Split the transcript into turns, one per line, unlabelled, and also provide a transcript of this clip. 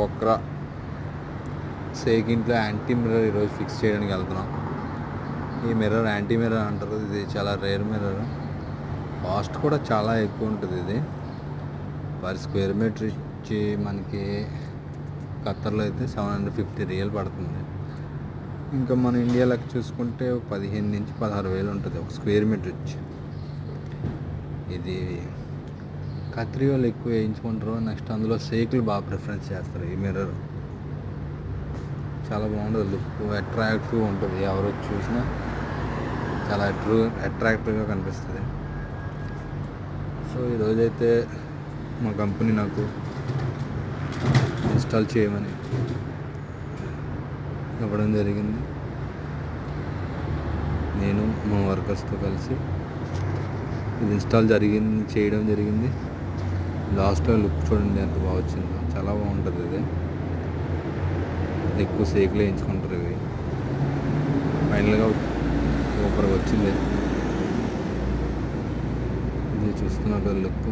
ఒక్రా సేకింట్లో anti mirror ఈరోజు fix చేయడానికి వెళ్తున్నాం. ఈ మిర్రర్ యాంటీ మిర్రర్ అంటారు. ఇది చాలా రేర్ మిర్రర్. కాస్ట్ కూడా చాలా ఎక్కువ ఉంటుంది. ఇది పర్ స్క్వేర్ మీటర్ ఇచ్చి మనకి ఖత్తర్లో అయితే 750 రియల్ పడుతుంది. ఇంకా మన ఇండియా లెక్క చూసుకుంటే 15 నుంచి 16,000 ఉంటుంది ఒక స్క్వేర్ మీటర్ ఇచ్చి. ఇది కత్రి వాళ్ళు ఎక్కువ వేయించుకుంటారు. నెక్స్ట్ అందులో సేకులు బాగా ప్రిఫరెన్స్ చేస్తారు. ఈ మిర్రర్ చాలా బాగుంటుంది. లుక్ అట్రాక్టివ్ ఉంటుంది. ఎవరు చూసినా చాలా అట్రాక్టివ్గా కనిపిస్తుంది. సో ఈరోజైతే మా కంపెనీ నాకు ఇన్స్టాల్ చేయమని ఇవ్వడం జరిగింది. నేను మా వర్కర్స్తో కలిసి ఇది చేయడం జరిగింది. లాస్ట్లో లుక్ చూడండి ఎంత బాగా వచ్చిందో. చాలా బాగుంటుంది. ఇది ఎక్కువ సేకులు వేయించుకుంటారు. ఇవి ఫైనల్గా సూపర్గా వచ్చింది. ఇది చూస్తున్నారు లుక్.